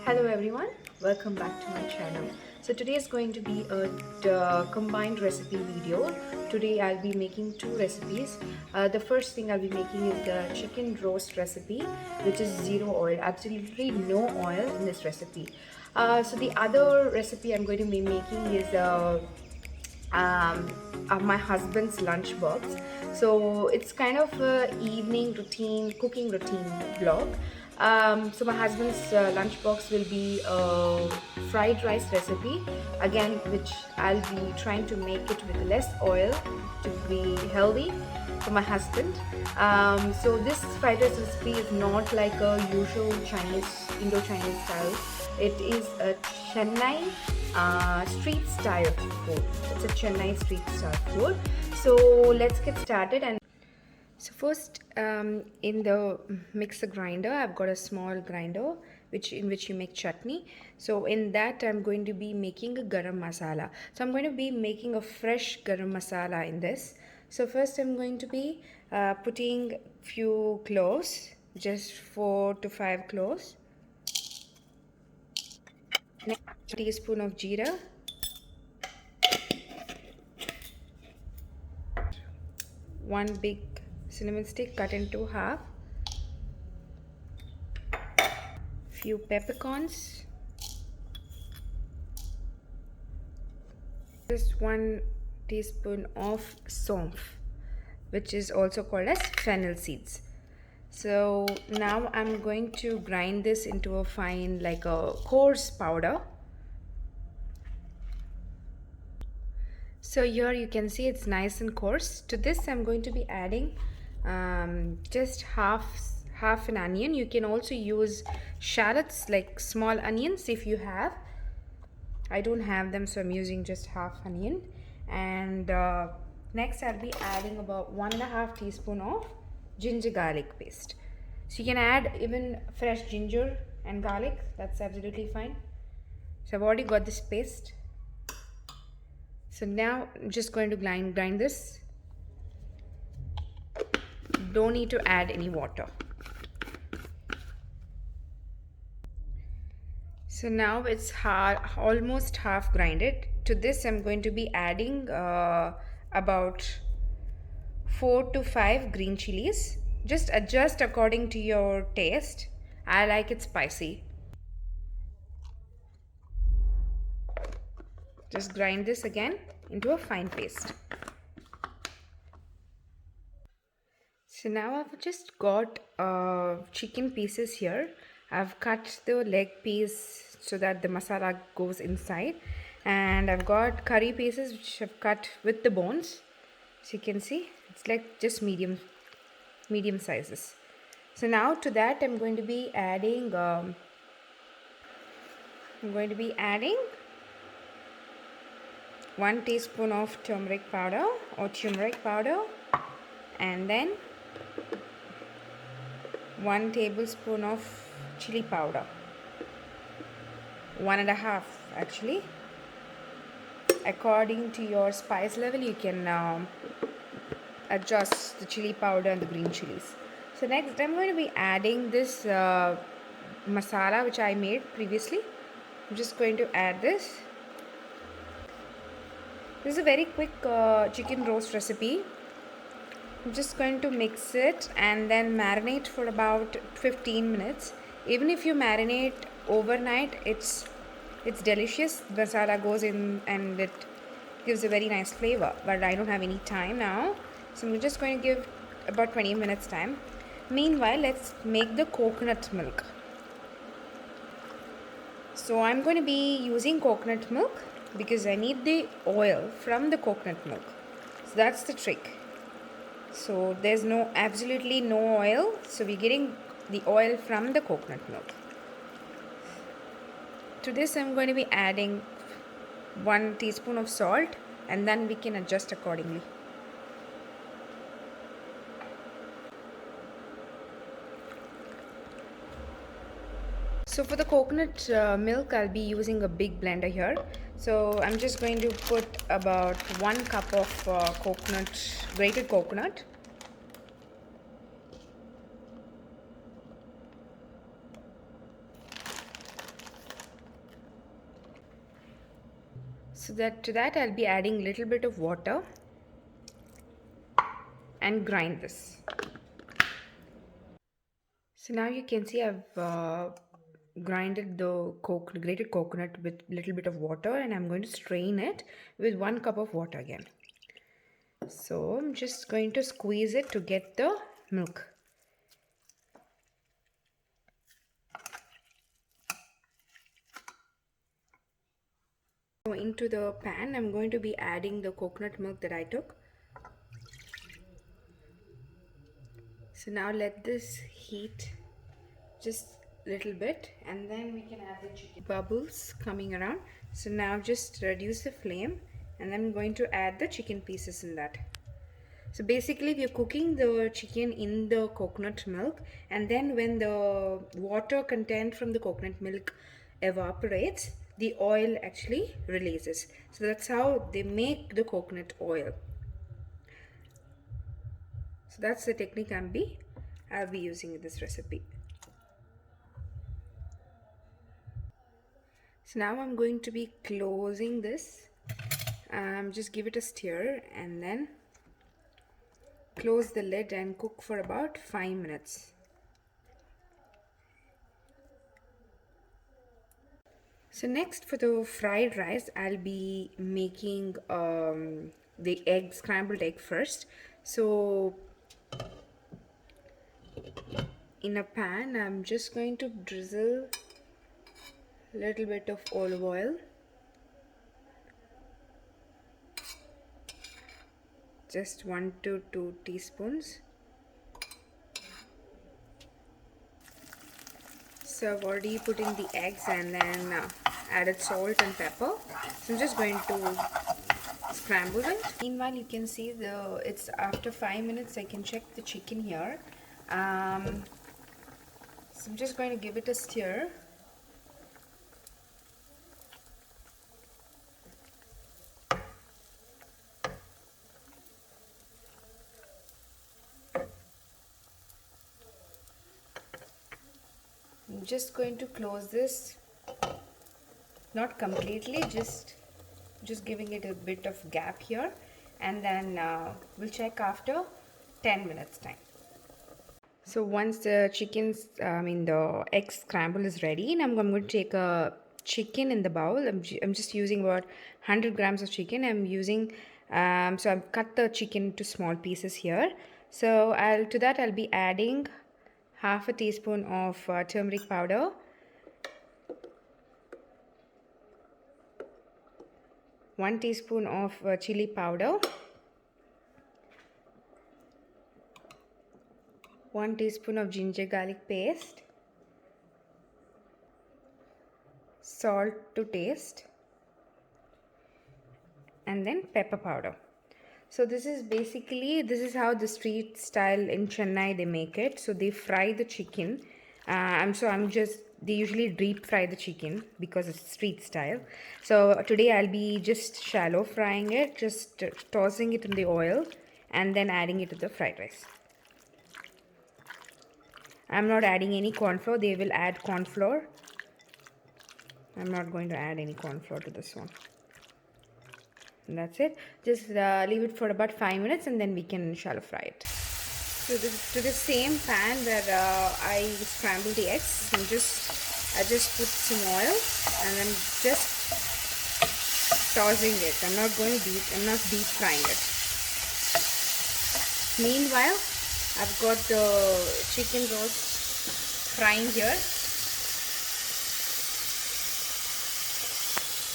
Hello everyone, welcome back to my channel. So today is going to be a combined recipe video. Today I'll be making two recipes. The first thing I'll be making is the chicken roast recipe, which is zero oil, absolutely no oil in this recipe. So the other recipe I'm going to be making is my husband's lunch box. So it's kind of a evening routine, cooking routine vlog. So my husband's lunchbox will be a fried rice recipe, again, which I'll be trying to make it with less oil to be healthy for my husband. So this fried rice recipe is not like a usual Indo-Chinese style. It is a Chennai street style food. It's a Chennai street style food. So let's get started. And so first, in the mixer grinder, I've got a small grinder in which you make chutney. So in that, I'm going to be making a garam masala. So I'm going to be making a fresh garam masala in this. So first, I'm going to be putting few cloves, just 4 to 5 cloves. Next, a teaspoon of jeera. One big cinnamon stick cut into half. Few peppercorns. Just 1 teaspoon of saunf, which is also called as fennel seeds. So now I'm going to grind this into a fine, like a coarse powder. So here you can see it's nice and coarse. To this I'm going to be adding just half an onion. You can also use shallots, like small onions, if you have. I don't have them, so I'm using just half onion. And next I'll be adding about 1.5 teaspoon of ginger garlic paste. So you can add even fresh ginger and garlic, that's absolutely fine. So I've already got this paste. So now I'm just going to grind this. Don't need to add any water. So now it's almost half grinded. To this I'm going to be adding about 4 to 5 green chilies. Just adjust according to your taste. I like it spicy. Just grind this again into a fine paste. So now I've just got chicken pieces here. I've cut the leg piece so that the masala goes inside, and I've got curry pieces which I've cut with the bones. So you can see it's like just medium sizes. So now to that I'm going to be adding 1 teaspoon of turmeric powder, and then 1 tablespoon of chili powder, 1.5 actually. According to your spice level, you can adjust the chili powder and the green chilies. So next I'm going to be adding this masala which I made previously. I'm just going to add this. This is a very quick chicken roast recipe. I'm just going to mix it and then marinate for about 15 minutes. Even if you marinate overnight, it's delicious. The masala goes in and it gives a very nice flavor. But I don't have any time now, so I'm just going to give about 20 minutes time. Meanwhile, let's make the coconut milk. So I'm going to be using coconut milk because I need the oil from the coconut milk. So that's the trick. So there's absolutely no oil, so we're getting the oil from the coconut milk. To this I'm going to be adding 1 teaspoon of salt, and then we can adjust accordingly. So for the coconut milk, I'll be using a big blender here. So I'm just going to put about 1 cup of grated coconut. So that to that I'll be adding little bit of water and grind this. So now you can see I've grinded the grated coconut with little bit of water, and I'm going to strain it with 1 cup of water again. So I'm just going to squeeze it to get the milk. So into the pan I'm going to be adding the coconut milk that I took. So now let this heat just little bit, and then we can add the chicken. Bubbles coming around. So now just reduce the flame, and I'm going to add the chicken pieces in that. So basically we are cooking the chicken in the coconut milk, and then when the water content from the coconut milk evaporates, the oil actually releases. So that's how they make the coconut oil. So that's the technique I'll be using in this recipe. So now I'm going to be closing this. Just give it a stir and then close the lid and cook for about 5 minutes. So next for the fried rice, I'll be making the scrambled egg first. So in a pan, I'm just going to drizzle a little bit of olive oil. Just 1 to 2 teaspoons. So I've already put in the eggs and then added salt and pepper. So I'm just going to scramble it. Meanwhile, you can see it's after 5 minutes. I can check the chicken here. So I'm just going to give it a stir. I'm just going to close this, not completely, just giving it a bit of gap here, and then we'll check after 10 minutes time. So once the the egg scramble is ready, and I'm going to take a chicken in the bowl. I'm just using about 100 grams of chicken. I'm using so I've cut the chicken into small pieces here. So I'll be adding half a teaspoon of turmeric powder, 1 teaspoon of chili powder, 1 teaspoon of ginger garlic paste, salt to taste, and then pepper powder. So this is how the street style in Chennai they make it. So they fry the chicken. They usually deep fry the chicken because it's street style. So today I'll be just shallow frying it, just tossing it in the oil and then adding it to the fried rice. I'm not adding any corn flour. They will add corn flour. I'm not going to add any corn flour to this one. And that's it. Just leave it for about 5 minutes and then we can shallow fry it. So to the same pan where I scrambled the eggs, I just put some oil and then just tossing it. I'm not deep frying it. Meanwhile, I've got the chicken roast frying here.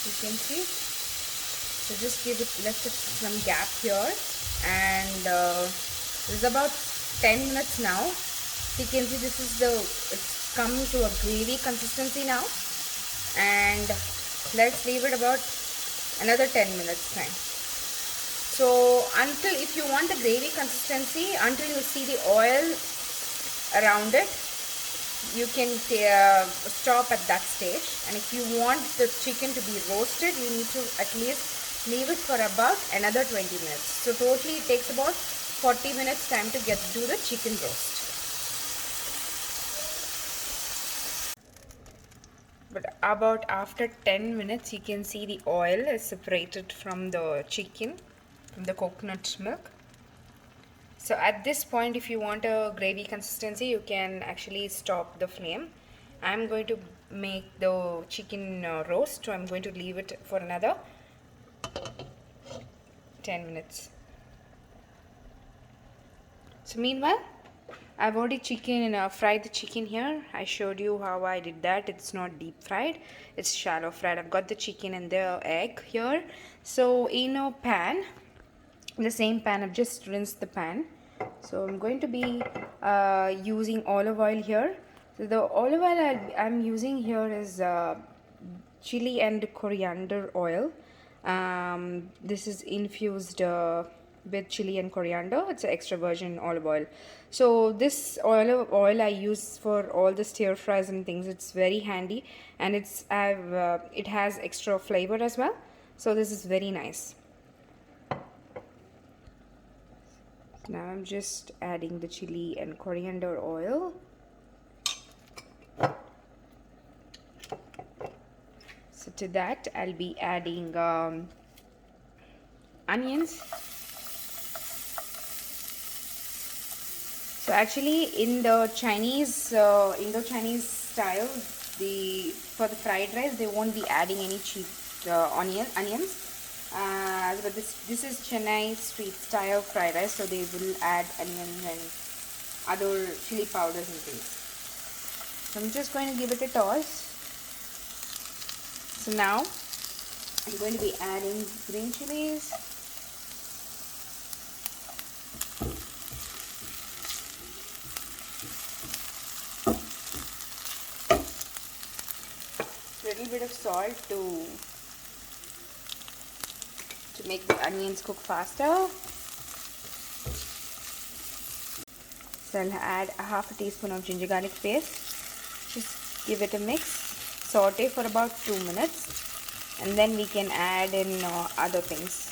You can see. So just left it some gap here, and this is about 10 minutes now. You can see it's come to a gravy consistency now, and let's leave it about another 10 minutes time. So if you want the gravy consistency, until you see the oil around it, you can stop at that stage. And if you want the chicken to be roasted, you need to at least leave it for about another 20 minutes. So totally it takes about 40 minutes time to do the chicken roast. But about after 10 minutes, you can see the oil is separated from the chicken, from the coconut milk. So at this point, if you want a gravy consistency, you can actually stop the flame. I'm going to make the chicken roast, so I'm going to leave it for another 10 minutes. So meanwhile, I've already fried the chicken here. I showed you how I did that. It's not deep fried, it's shallow fried. I've got the chicken and the egg here. So in a pan, in the same pan, I've just rinsed the pan. So I'm going to be using olive oil here. So the olive oil I'm using here is chili and coriander oil. This is infused with chili and coriander. It's an extra virgin olive oil. So this olive oil I use for all the stir fries and things. It's very handy, and it has extra flavor as well. So this is very nice. Now I'm just adding the chili and coriander oil. So to that I'll be adding onions. So actually in the Chinese Indo-Chinese style, for the fried rice they won't be adding any cheap onions. But this is Chennai street style fried rice, so they will add onions and other chili powders and things. So I'm just going to give it a toss. So now I'm going to be adding green chilies. A little bit of salt to make the onions cook faster. So I'll add a half a teaspoon of ginger garlic paste. Just give it a mix. Saute for about 2 minutes, and then we can add in other things.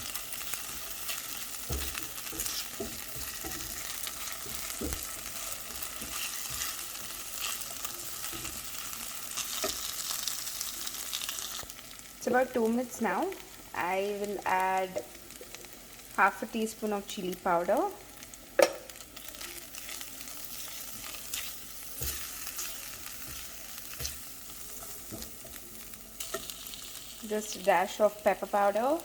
It's about 2 minutes now. I will add half a teaspoon of chili powder. Just a dash of pepper powder.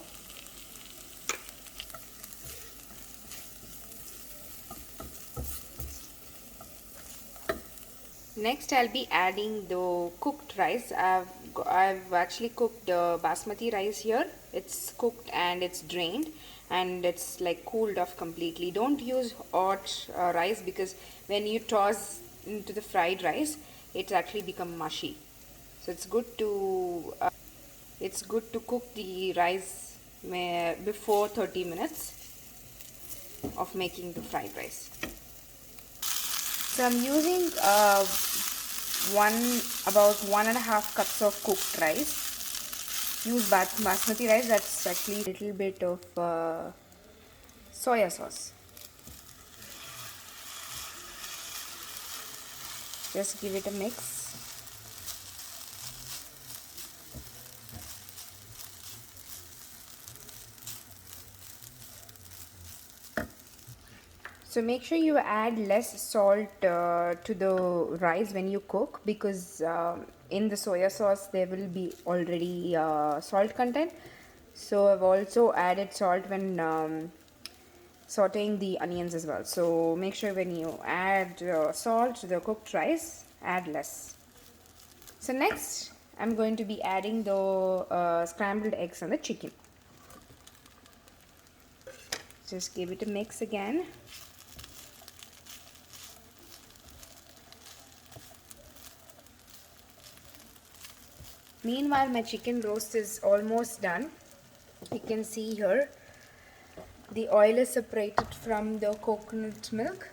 Next I'll be adding the cooked rice. I've actually cooked basmati rice here. It's cooked and it's drained and it's like cooled off completely. Don't use hot rice, because when you toss into the fried rice, it's actually become mushy. So it's good to cook the rice before 30 minutes of making the fried rice. So I'm using about 1.5 cups of cooked rice. Use basmati rice. That's actually a little bit of soya sauce. Just give it a mix. So make sure you add less salt to the rice when you cook, because in the soya sauce there will be already salt content. So I've also added salt when sauteing the onions as well. So make sure when you add salt to the cooked rice, add less. So next I'm going to be adding the scrambled eggs and the chicken. Just give it a mix again. Meanwhile, my chicken roast is almost done. You can see here the oil is separated from the coconut milk,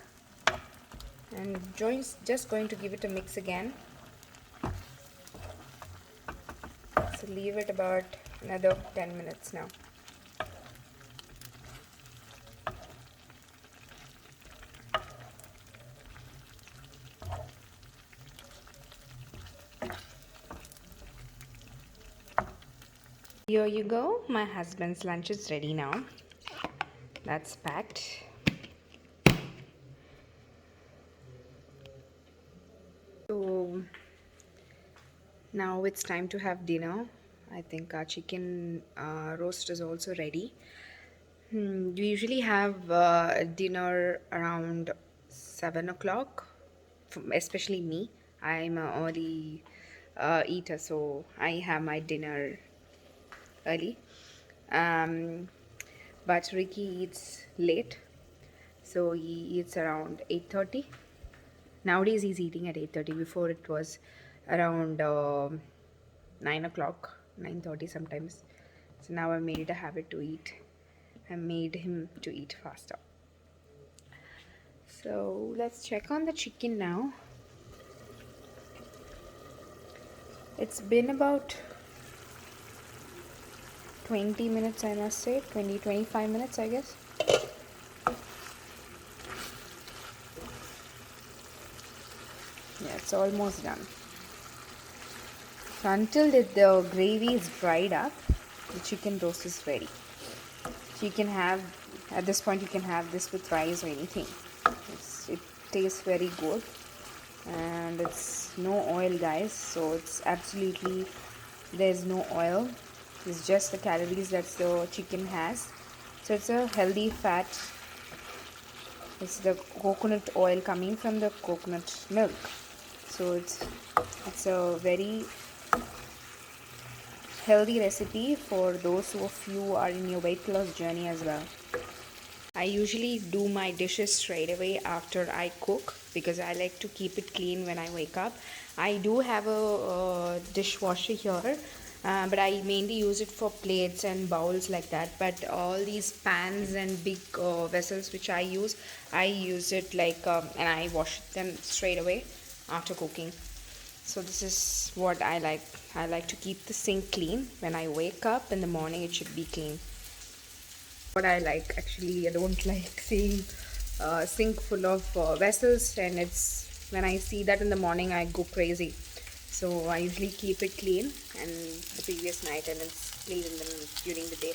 and just going to give it a mix again. So leave it about another 10 minutes now. Here you go. My husband's lunch is ready now. That's packed. So now it's time to have dinner. I think our chicken roast is also ready. We usually have dinner around 7 o'clock, especially me. I'm an early eater, so I have my dinner early. Um, but Ricky eats late, so he eats around 8:30. Nowadays he's eating at 8:30. Before it was around 9 o'clock, 9:30 sometimes. So now I made it a habit to eat. I made him to eat faster. So let's check on the chicken now. It's been about 20 minutes, I must say. 25 minutes, I guess. Yeah, it's almost done. So until the gravy is dried up, the chicken roast is ready. So you can have, at this point you can have this with rice or anything. It tastes very good, and it's no oil, guys, so it's absolutely, there's no oil. It's just the calories that the chicken has. So it's a healthy fat. It's the coconut oil coming from the coconut milk. So it's a very healthy recipe for those of you who are in your weight loss journey as well. I usually do my dishes straight away after I cook because I like to keep it clean when I wake up. I do have a dishwasher here, but I mainly use it for plates and bowls like that. But all these pans and big vessels which I use it like and I wash them straight away after cooking. So this is what I like. I like to keep the sink clean. When I wake up in the morning, it should be clean. What I like, actually, I don't like seeing sink full of vessels, and it's when I see that in the morning I go crazy. So I usually keep it clean and the previous night, and it's clean during the day.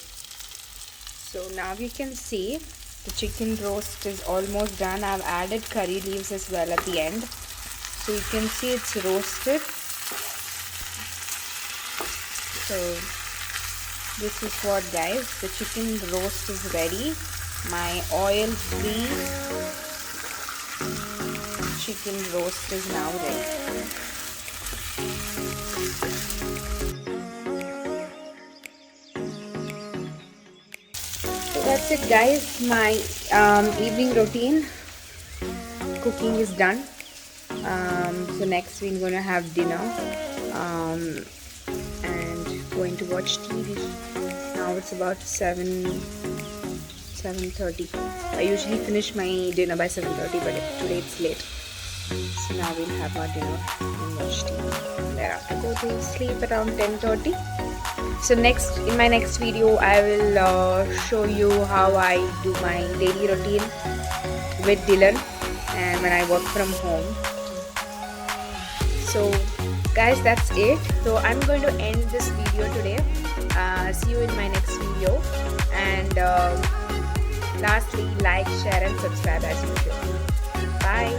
So now you can see the chicken roast is almost done. I've added curry leaves as well at the end. So you can see it's roasted. So this is what, guys, the chicken roast is ready. My oil-free chicken roast is now ready. So that's it, guys. My evening routine cooking is done. So next we're going to have dinner and going to watch TV. Now it's about 7:30. I usually finish my dinner by 7:30, but today it's late. So now we'll have our dinner and watch TV. Thereafter go to sleep around 10:30. So in my next video, I will show you how I do my daily routine with Dylan and when I work from home. So guys, that's it. So I'm going to end this video today. See you in my next video, and lastly, like, share and subscribe as usual. Bye.